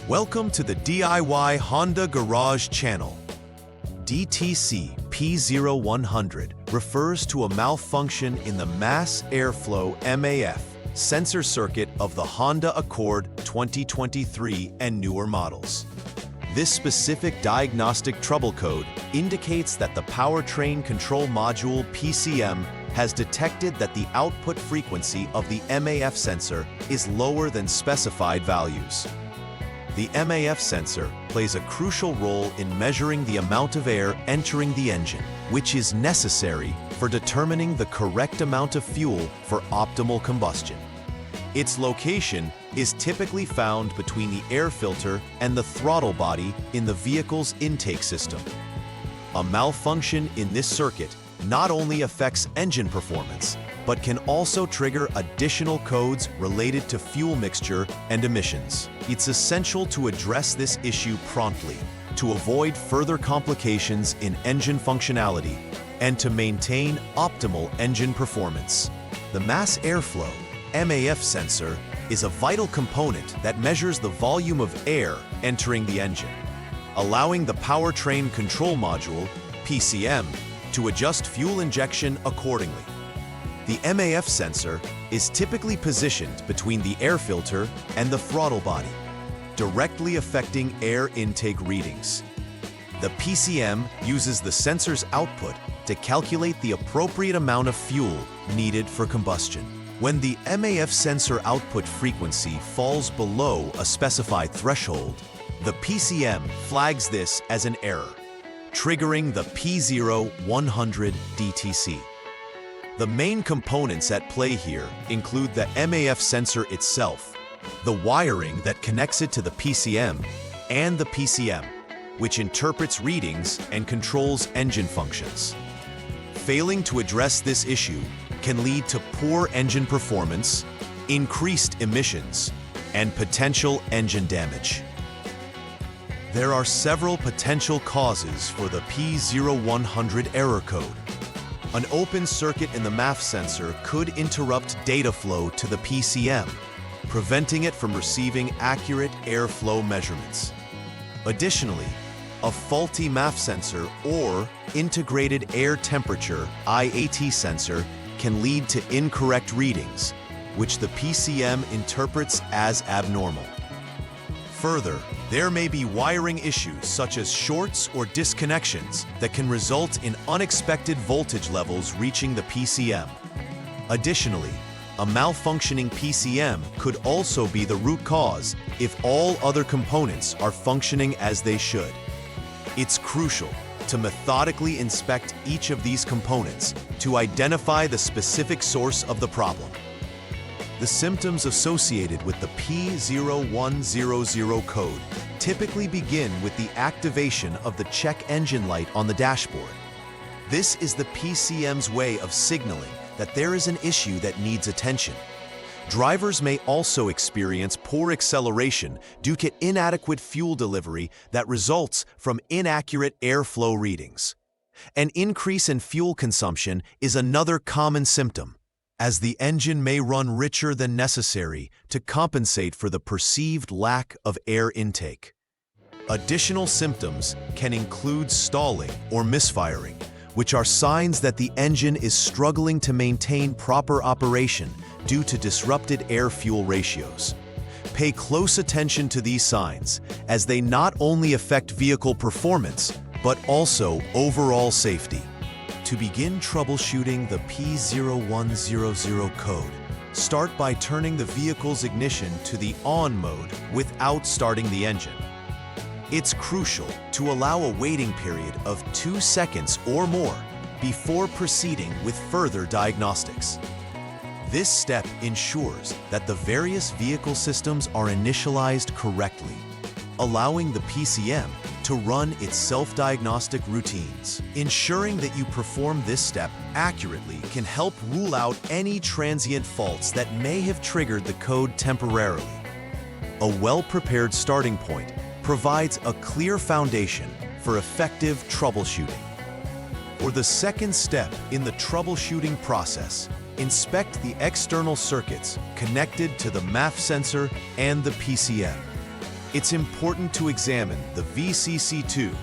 Welcome to the DIY Honda Garage channel. DTC P0100 refers to a malfunction in the mass airflow MAF sensor circuit of the Honda Accord 2023 and newer models. This specific diagnostic trouble code indicates that the powertrain control module PCM has detected that the output frequency of the MAF sensor is lower than specified values. The MAF sensor plays a crucial role in measuring the amount of air entering the engine, which is necessary for determining the correct amount of fuel for optimal combustion. Its location is typically found between the air filter and the throttle body in the vehicle's intake system. A malfunction in this circuit not only affects engine performance, but can also trigger additional codes related to fuel mixture and emissions. It's essential to address this issue promptly to avoid further complications in engine functionality and to maintain optimal engine performance. The mass airflow MAF sensor is a vital component that measures the volume of air entering the engine, allowing the powertrain control module, PCM, to adjust fuel injection accordingly. The MAF sensor is typically positioned between the air filter and the throttle body, directly affecting air intake readings. The PCM uses the sensor's output to calculate the appropriate amount of fuel needed for combustion. When the MAF sensor output frequency falls below a specified threshold, the PCM flags this as an error, triggering the P0100 DTC. The main components at play here include the MAF sensor itself, the wiring that connects it to the PCM, and the PCM, which interprets readings and controls engine functions. Failing to address this issue can lead to poor engine performance, increased emissions, and potential engine damage. There are several potential causes for the P0100 error code. An open circuit in the MAF sensor could interrupt data flow to the PCM, preventing it from receiving accurate airflow measurements. Additionally, a faulty MAF sensor or integrated air temperature IAT sensor can lead to incorrect readings, which the PCM interprets as abnormal. Further, there may be wiring issues such as shorts or disconnections that can result in unexpected voltage levels reaching the PCM. Additionally, a malfunctioning PCM could also be the root cause if all other components are functioning as they should. It's crucial to methodically inspect each of these components to identify the specific source of the problem. The symptoms associated with the P0100 code typically begin with the activation of the check engine light on the dashboard. This is the PCM's way of signaling that there is an issue that needs attention. Drivers may also experience poor acceleration due to inadequate fuel delivery that results from inaccurate airflow readings. An increase in fuel consumption is another common symptom, as the engine may run richer than necessary to compensate for the perceived lack of air intake. Additional symptoms can include stalling or misfiring, which are signs that the engine is struggling to maintain proper operation due to disrupted air-fuel ratios. Pay close attention to these signs, as they not only affect vehicle performance, but also overall safety. To begin troubleshooting the P0100 code, start by turning the vehicle's ignition to the on mode without starting the engine. It's crucial to allow a waiting period of 2 seconds or more before proceeding with further diagnostics. This step ensures that the various vehicle systems are initialized correctly, allowing the PCM to run its self-diagnostic routines. Ensuring that you perform this step accurately can help rule out any transient faults that may have triggered the code temporarily. A well-prepared starting point provides a clear foundation for effective troubleshooting. For the second step in the troubleshooting process, inspect the external circuits connected to the MAF sensor and the PCM. it's important to examine the VCC2,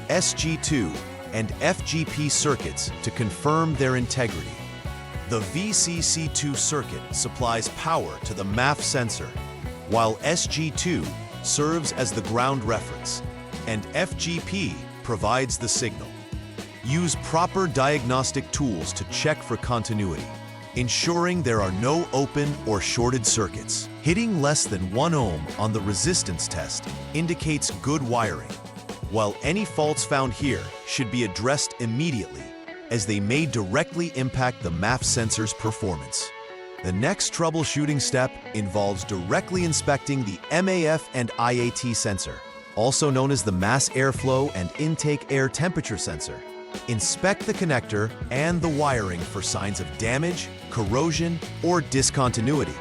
SG2, and FGP circuits to confirm their integrity. The VCC2 circuit supplies power to the MAF sensor, while SG2 serves as the ground reference, and FGP provides the signal. Use proper diagnostic tools to check for continuity, ensuring there are no open or shorted circuits. Hitting less than 1 ohm on the resistance test indicates good wiring, while any faults found here should be addressed immediately, as they may directly impact the MAF sensor's performance. The next troubleshooting step involves directly inspecting the MAF and IAT sensor, also known as the mass airflow and intake air temperature sensor. Inspect the connector and the wiring for signs of damage, corrosion, or discontinuity.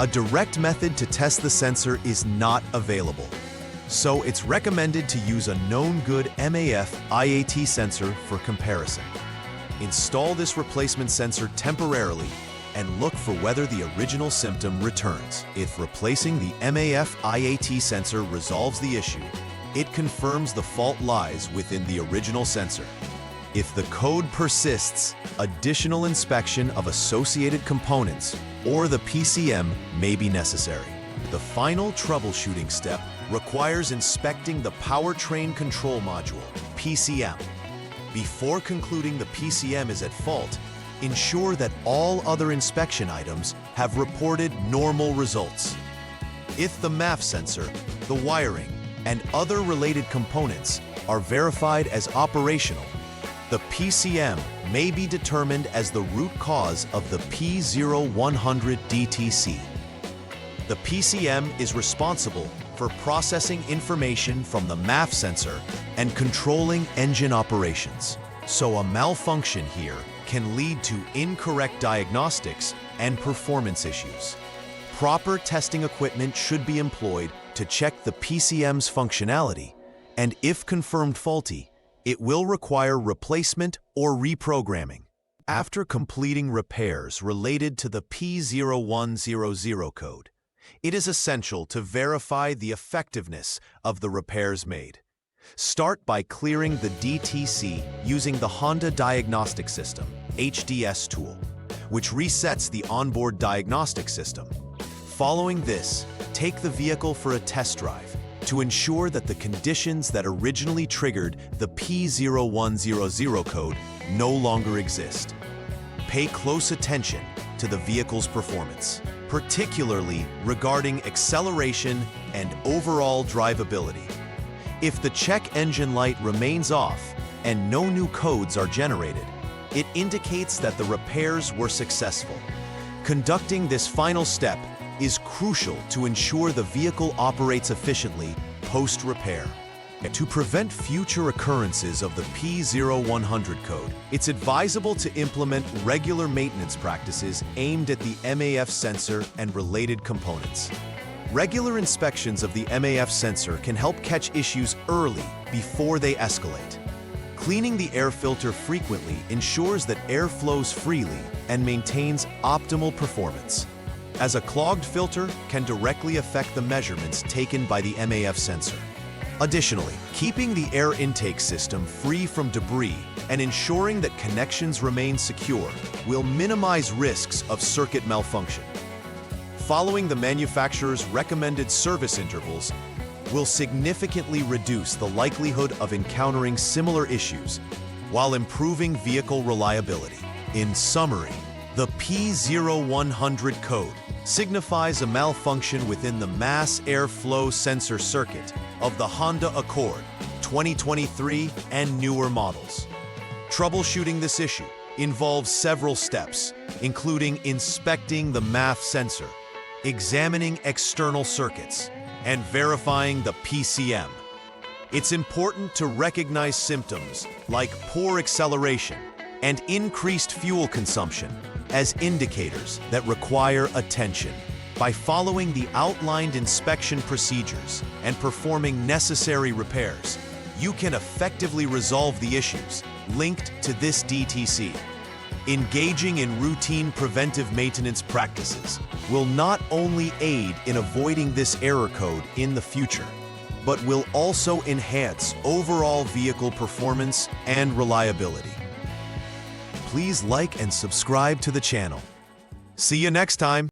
A direct method to test the sensor is not available, so it's recommended to use a known good MAF IAT sensor for comparison. Install this replacement sensor temporarily and look for whether the original symptom returns. If replacing the MAF IAT sensor resolves the issue, it confirms the fault lies within the original sensor. If the code persists, additional inspection of associated components or the PCM may be necessary. The final troubleshooting step requires inspecting the powertrain control module, PCM. Before concluding the PCM is at fault, ensure that all other inspection items have reported normal results. If the MAF sensor, the wiring, and other related components are verified as operational, the PCM may be determined as the root cause of the P0100 DTC. The PCM is responsible for processing information from the MAF sensor and controlling engine operations. So a malfunction here can lead to incorrect diagnostics and performance issues. Proper testing equipment should be employed to check the PCM's functionality, and if confirmed faulty, it will require replacement or reprogramming. After completing repairs related to the P0100 code, it is essential to verify the effectiveness of the repairs made. Start by clearing the DTC using the Honda Diagnostic System, HDS tool, which resets the onboard diagnostic system. Following this, take the vehicle for a test drive to ensure that the conditions that originally triggered the P0100 code no longer exist. Pay close attention to the vehicle's performance, particularly regarding acceleration and overall drivability. If the check engine light remains off and no new codes are generated, it indicates that the repairs were successful. Conducting this final step is crucial to ensure the vehicle operates efficiently post-repair. To prevent future occurrences of the P0100 code, it's advisable to implement regular maintenance practices aimed at the MAF sensor and related components. Regular inspections of the MAF sensor can help catch issues early before they escalate. Cleaning the air filter frequently ensures that air flows freely and maintains optimal performance, as a clogged filter can directly affect the measurements taken by the MAF sensor. Additionally, keeping the air intake system free from debris and ensuring that connections remain secure will minimize risks of circuit malfunction. Following the manufacturer's recommended service intervals will significantly reduce the likelihood of encountering similar issues while improving vehicle reliability. In summary, the P0100 code signifies a malfunction within the mass airflow sensor circuit of the Honda Accord 2023 and newer models. Troubleshooting this issue involves several steps, including inspecting the MAF sensor, examining external circuits, and verifying the PCM. It's important to recognize symptoms like poor acceleration and increased fuel consumption as indicators that require attention. By following the outlined inspection procedures and performing necessary repairs, you can effectively resolve the issues linked to this DTC. Engaging in routine preventive maintenance practices will not only aid in avoiding this error code in the future, but will also enhance overall vehicle performance and reliability. Please like and subscribe to the channel. See you next time.